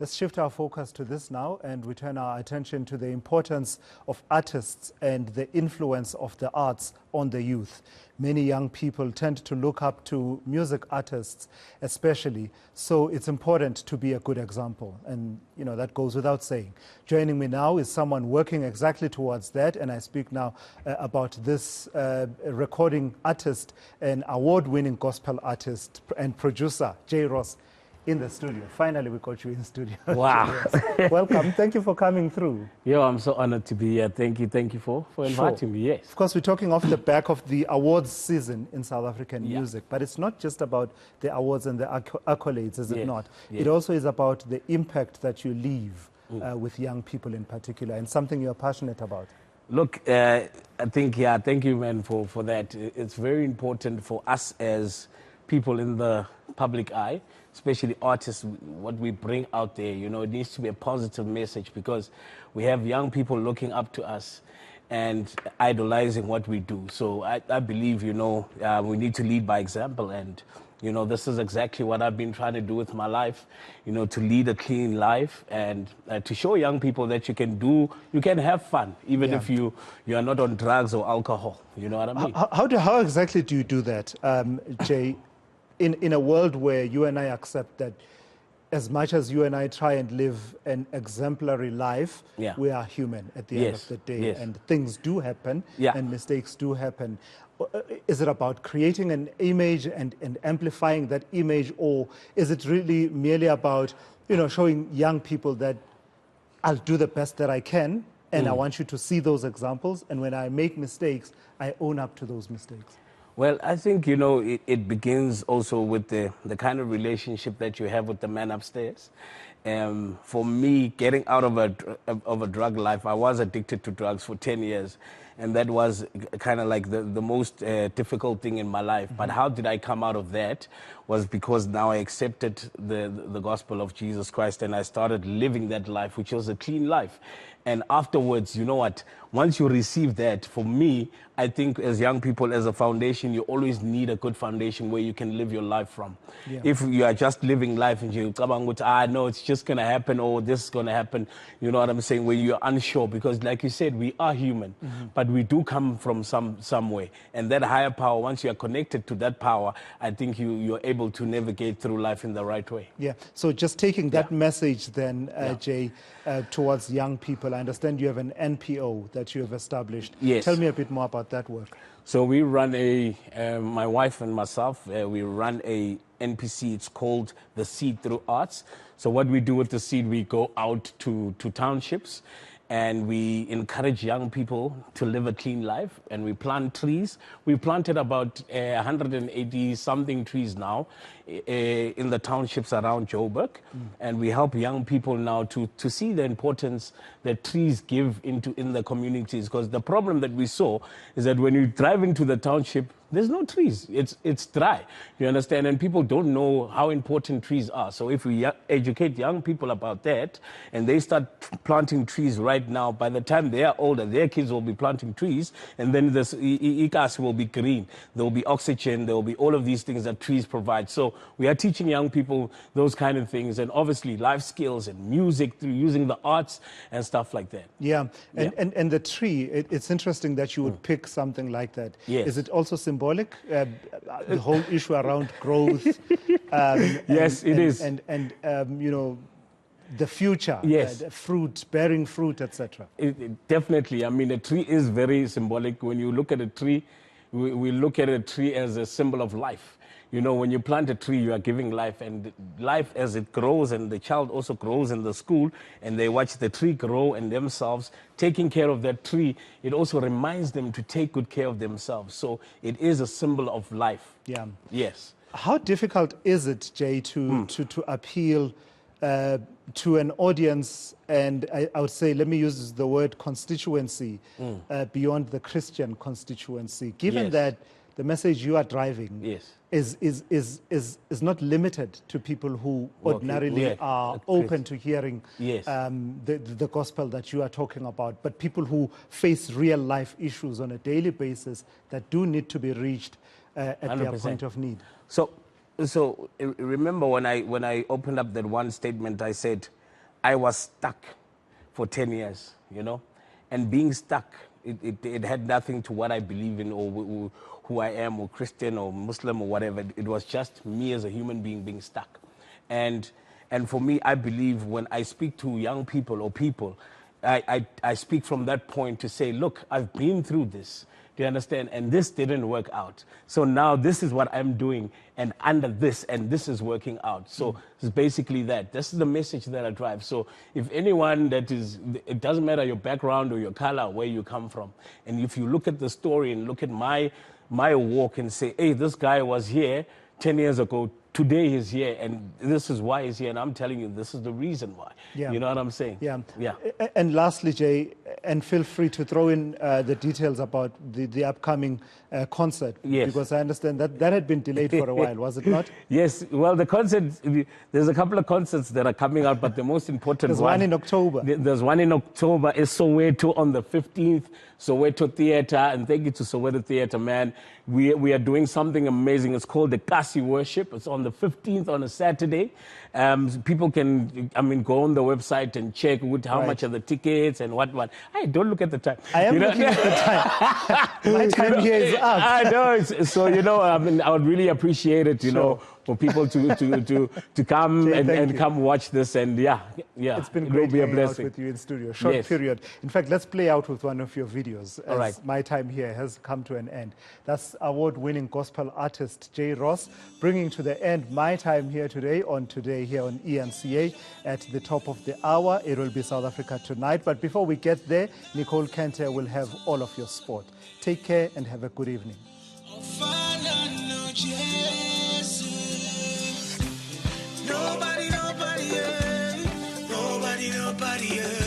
Let's shift our focus to this now and we turn our attention to the importance of artists and the influence of the arts on the youth. Many young people tend to look up to music artists especially, so it's important to be a good example, and that goes without saying. Joining me now is someone working exactly towards that, and I speak now about this recording artist and award-winning gospel artist and producer, JRoss, in the studio. Finally, we got you in studio. Wow. Welcome. Thank you for coming through. Yo, I'm so honored to be here. Thank you for inviting me. Yes. Of course, we're talking off the back of the awards season in South African music, but it's not just about the awards and the accolades, is it not? It also is about the impact that you leave with young people in particular, and something you're passionate about. Look, I think, thank you, man, for that. It's very important for us as people in the public eye, especially artists, what we bring out there, it needs to be a positive message, because we have young people looking up to us and idolizing what we do. So I believe, we need to lead by example, and this is exactly what I've been trying to do with my life, to lead a clean life and to show young people that you can have fun, even if you are not on drugs or alcohol. You know what I mean? How exactly do you do that, Jay? In a world where you and I accept that as much as you and I try and live an exemplary life, we are human at the end of the day, and things do happen and mistakes do happen. Is it about creating an image and amplifying that image, or is it really merely about showing young people that I'll do the best that I can, and I want you to see those examples, and when I make mistakes, I own up to those mistakes? Well, I think, it begins also with the kind of relationship that you have with the man upstairs. For me, getting out of a drug life, I was addicted to drugs for 10 years. And that was kind of like the most difficult thing in my life. But how did I come out of that was because now I accepted the gospel of Jesus Christ, and I started living that life, which was a clean life. And afterwards, you know what, once you receive that, for me, I think as young people, as a foundation, you always need a good foundation where you can live your life from. If you are just living life and you no, it's just going to happen, or this is going to happen, you know what I'm saying, where you're unsure, because like you said, we are human, but we do come from some way. And that higher power, once you are connected to that power, I think you're able to navigate through life in the right way. Yeah, so just taking that message then, Jay, towards young people, I understand you have an NPO that you have established. Yes. Tell me a bit more about that work. So we run my wife and myself, we run a NPC. It's called the Seed Through Arts. So what we do with the seed, we go out to townships, and we encourage young people to live a clean life, and we plant trees. We planted about 180-something trees now in the townships around Joburg, and we help young people now to see the importance that trees give in the communities, because the problem that we saw is that when you drive into the township, there's no trees. It's dry, you understand? And people don't know how important trees are. So if we educate young people about that, and they start planting trees right now, by the time they are older, their kids will be planting trees, and then this ikas will be green. There will be oxygen. There will be all of these things that trees provide. So we are teaching young people those kind of things, and obviously life skills and music through using the arts and stuff like that. Yeah, and the tree, it's interesting that you would pick something like that. Yes. Is it also symbolic? The whole issue around growth. Yes, it is. And the future, the fruit, bearing fruit, etc. Definitely. I mean, a tree is very symbolic. When you look at a tree, we look at a tree as a symbol of life. When you plant a tree, you are giving life, and life as it grows, and the child also grows in the school, and they watch the tree grow, and themselves taking care of that tree, it also reminds them to take good care of themselves. So it is a symbol of life. Yeah. Yes. How difficult is it, Jay, to appeal to an audience, and I would say, let me use the word constituency, beyond the Christian constituency, given that the message you are driving is not limited to people who ordinarily are open to hearing the gospel that you are talking about, but people who face real life issues on a daily basis that do need to be reached at 100%. Their point of need. So remember when I opened up that one statement, I said, I was stuck for 10 years, you know, and being stuck, it had nothing to what I believe in or who I am, or Christian or Muslim or whatever. It was just me as a human being stuck. And for me, I believe when I speak to young people or people, I speak from that point to say, look, I've been through this. Do you understand? And this didn't work out. So now this is what I'm doing, and under this, and this is working out. So it's basically that. This is the message that I drive. So if anyone it doesn't matter your background or your color, where you come from, and if you look at the story and look at my walk and say, hey, this guy was here 10 years ago, today he's here, and this is why he's here, and I'm telling you, this is the reason why. Yeah. You know what I'm saying? Yeah. Yeah. And lastly, Jay, and feel free to throw in the details about the upcoming concert. Yes. Because I understand that had been delayed for a while, was it not? Yes. Well, the concert, there's a couple of concerts that are coming out, but the most important There's one in October. There's one in October. It's Soweto on the 15th, Soweto Theatre, and thank you to Soweto Theatre, man. We are doing something amazing. It's called the Kasi Worship. It's on the 15th on a Saturday. People can, go on the website and check how much are the tickets and what. Hey, don't look at the time. I am looking at the time. My time here is up. I know. So, I would really appreciate it, you know, for people to come Jay, and come watch this. And it's been it great will be a hanging out blessing with you in studio. Short period. In fact, let's play out with one of your videos. All right. My time here has come to an end. That's award-winning gospel artist JRoss bringing to the end my time here today on eNCA at the top of the hour. It will be South Africa tonight. But before we get there, Nicole Kente will have all of your sport. Take care and have a good evening. Nobody, nobody, nobody, nobody.